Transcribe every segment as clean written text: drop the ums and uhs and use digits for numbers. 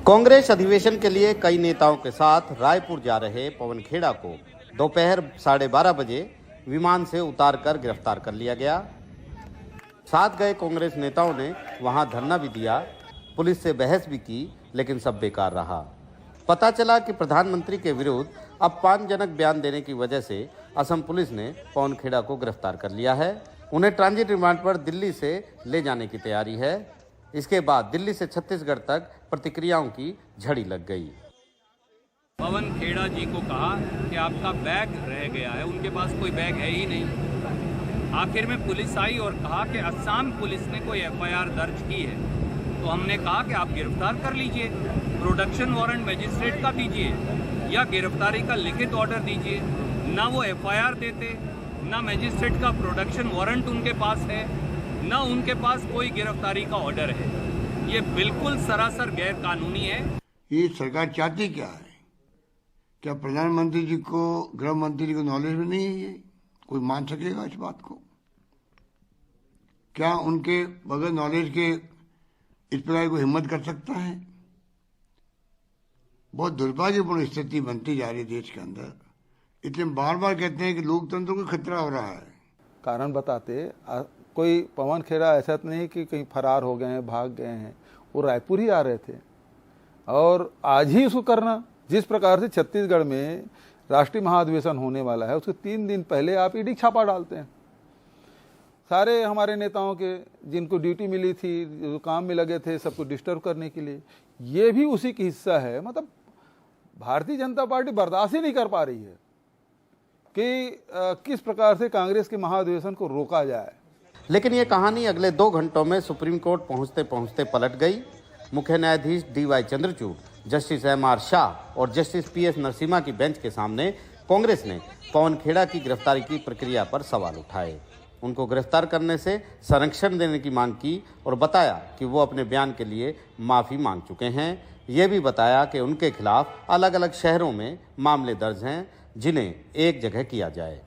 कांग्रेस अधिवेशन के लिए कई नेताओं के साथ रायपुर जा रहे पवन खेड़ा को दोपहर 12:30 बजे विमान से उतारकर गिरफ्तार कर लिया गया। साथ गए कांग्रेस नेताओं ने वहां धरना भी दिया, पुलिस से बहस भी की, लेकिन सब बेकार रहा। पता चला कि प्रधानमंत्री के विरुद्ध अपमानजनक बयान देने की वजह से असम पुलिस ने पवन खेड़ा को गिरफ्तार कर लिया है। उन्हें ट्रांजिट रिमांड पर दिल्ली से ले जाने की तैयारी है। इसके बाद दिल्ली से छत्तीसगढ़ तक प्रतिक्रियाओं की झड़ी लग गई। पवन खेड़ा जी को कहा कि आपका बैग रह गया है, उनके पास कोई बैग है ही नहीं। आखिर में पुलिस आई और कहा कि असम पुलिस ने कोई एफआईआर दर्ज की है। तो हमने कहा कि आप गिरफ्तार कर लीजिए, प्रोडक्शन वारंट मजिस्ट्रेट का दीजिए या गिरफ्तारी का लिखित ऑर्डर दीजिए। ना वो एफआईआर देते, ना मजिस्ट्रेट का प्रोडक्शन वारंट उनके पास है, ना उनके पास कोई गिरफ्तारी का ऑर्डर है। ये बिल्कुल सरासर गैर कानूनी है। ये सरकार चाहती क्या है? क्या प्रधानमंत्री जी को, गृह मंत्री जी को नॉलेज में नहीं है? ये कोई मान सकेगा इस बात को? क्या उनके बगैर नॉलेज के इस प्रकार को हिम्मत कर सकता है? बहुत दुर्भाग्यपूर्ण स्थिति बनती जा रही है देश के अंदर। इसलिए बार बार कहते हैं कि लोकतंत्र को खतरा हो रहा है। कारण बताते कोई पवन खेड़ा ऐसा तो नहीं कि कहीं फरार हो गए हैं, भाग गए हैं। वो रायपुर ही आ रहे थे और आज ही उसको करना। जिस प्रकार से छत्तीसगढ़ में राष्ट्रीय महाधिवेशन होने वाला है, उसके 3 दिन पहले आप ईडी छापा डालते हैं। सारे हमारे नेताओं के जिनको ड्यूटी मिली थी, जो काम में लगे थे, सबको डिस्टर्ब करने के लिए, ये भी उसी की हिस्सा है। मतलब भारतीय जनता पार्टी बर्दाश्त ही नहीं कर पा रही है कि किस प्रकार से कांग्रेस के महाधिवेशन को रोका जाए। लेकिन ये कहानी अगले 2 घंटों में सुप्रीम कोर्ट पहुंचते पहुंचते पलट गई। मुख्य न्यायाधीश DY Chandrachud, justice MR Shah और जस्टिस PS नरसिम्हा की बेंच के सामने कांग्रेस ने पवन खेड़ा की गिरफ्तारी की प्रक्रिया पर सवाल उठाए। उनको गिरफ्तार करने से संरक्षण देने की मांग की और बताया कि वो अपने बयान के लिए माफी मांग चुके हैं। ये भी बताया कि उनके खिलाफ अलग अलग शहरों में मामले दर्ज हैं, जिन्हें एक जगह किया जाए।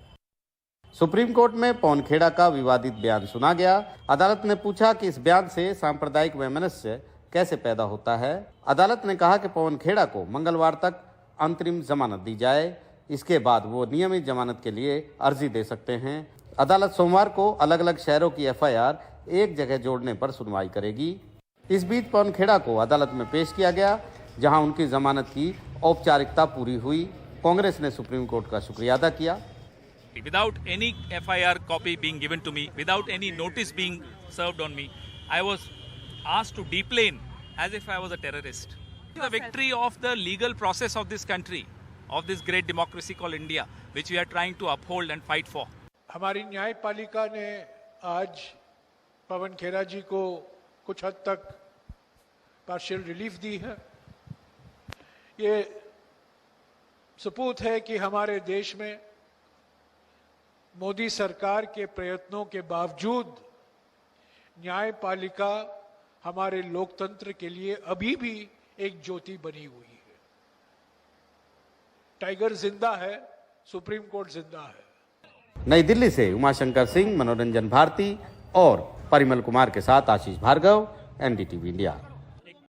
सुप्रीम कोर्ट में पवन खेड़ा का विवादित बयान सुना गया। अदालत ने पूछा कि इस बयान से सांप्रदायिक वैमनस्य कैसे पैदा होता है। अदालत ने कहा कि पवन खेड़ा को मंगलवार तक अंतरिम जमानत दी जाए, इसके बाद वो नियमित जमानत के लिए अर्जी दे सकते हैं। अदालत सोमवार को अलग अलग शहरों की FIR एक जगह जोड़ने पर सुनवाई करेगी। इस बीच पवन खेड़ा को अदालत में पेश किया गया, जहां उनकी जमानत की औपचारिकता पूरी हुई। कांग्रेस ने सुप्रीम कोर्ट का शुक्रिया अदा किया। Without any FIR copy being given to me, without any notice being served on me, I was asked to deplane as if I was a terrorist. The victory of the legal process of this country, of this great democracy called India, which we are trying to uphold and fight for. हमारी न्यायपालिका ने आज पवन खेड़ा जी को कुछ हद तक partial relief दी है। ये सबूत है कि हमारे देश में मोदी सरकार के प्रयत्नों के बावजूद न्यायपालिका हमारे लोकतंत्र के लिए अभी भी एक ज्योति बनी हुई है। टाइगर जिंदा है, सुप्रीम कोर्ट जिंदा है। नई दिल्ली से उमाशंकर सिंह, मनोरंजन भारती और परिमल कुमार के साथ आशीष भार्गव, NDTV इंडिया।